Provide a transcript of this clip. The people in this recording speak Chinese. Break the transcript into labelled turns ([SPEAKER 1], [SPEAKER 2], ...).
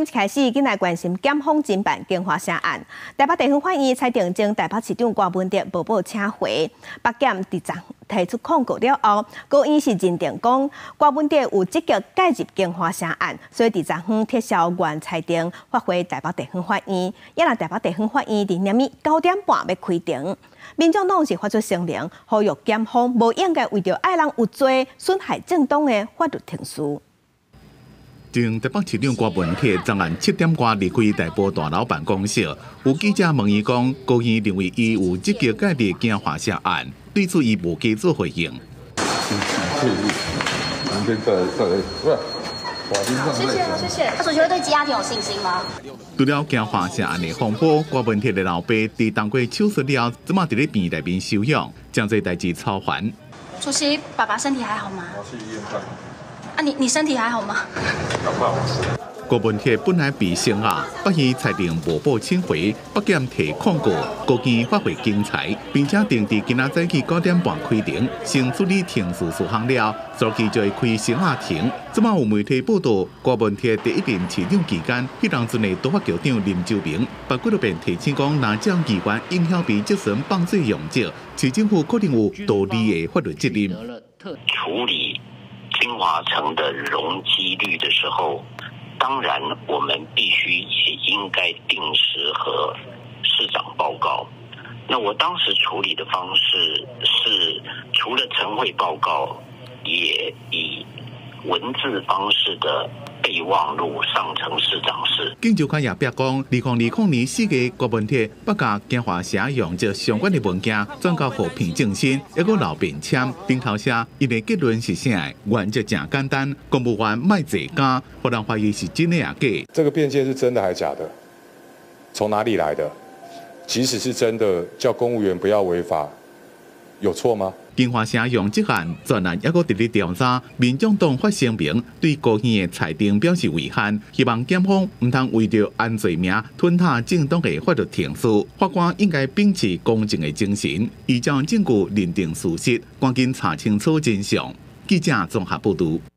[SPEAKER 1] 一开始，今来关心检方侦办金华城案。台北地方法院裁定将台北市长郭文哲无保请回，北检伫昨提出控告了后，高院是认定讲郭文哲有积极介入金华城案，所以伫昨昏撤销原裁定，发回台北地方法院。也让台北地方法院伫明暝9点半要开庭。民众党是发出声明，呼吁检方无应该为着爱人有罪损害正当的法律程序。
[SPEAKER 2] 前台北市长郭文哲昨晚7点多离开台北大楼办公室，有记者问伊讲，高院认为伊有积极介入金华城案，对此伊无加做回应。
[SPEAKER 3] 谢谢。他主席会对羁押庭有信心吗？
[SPEAKER 2] 除了金华城案的风波，郭文哲的老爸伫当过手术了，即马伫咧病内面休养，将这代志操烦。
[SPEAKER 3] 主席，爸爸身体还好吗？我去医院看。 啊，你身体还好吗？
[SPEAKER 2] 郭文哲本来被声押，北院裁定无保请回，北检提控告，高院发回警裁，并且定伫今仔早起9点半开庭，先处理庭事事项了，早起就会开审案庭。即马有媒体报道，郭文哲第一任市长期间，迄当阵的督法局长林周明，包括了便提醒讲，若将议员应晓被即阵放水用者，市政府可能有道理的法律责任。
[SPEAKER 4] 处理 金华城的容积率的时候，当然我们必须也应该定时和市长报告。那我当时处理的方式是，除了晨会报告，也以文字方式的备忘录上呈市长室。警察官也表讲，2020年4月，郭文哲把甲金华城用这相关的文件转交给平正新，一个老便签，并头写伊的结论是啥？原则真简单，公务员卖坐假，互人怀疑是真的也假。
[SPEAKER 5] 这个辩解是真的还是假的？从哪里来的？即使是真的，叫公务员不要违法，有错吗？
[SPEAKER 2] 金华城用这案专案还阁伫咧调查，民众党发声明对高院的裁定表示遗憾，希望检方唔通为着安罪名吞下正当的法律程序，法官应该秉持公正的精神，依照证据认定事实，赶紧查清楚真相。记者综合报道。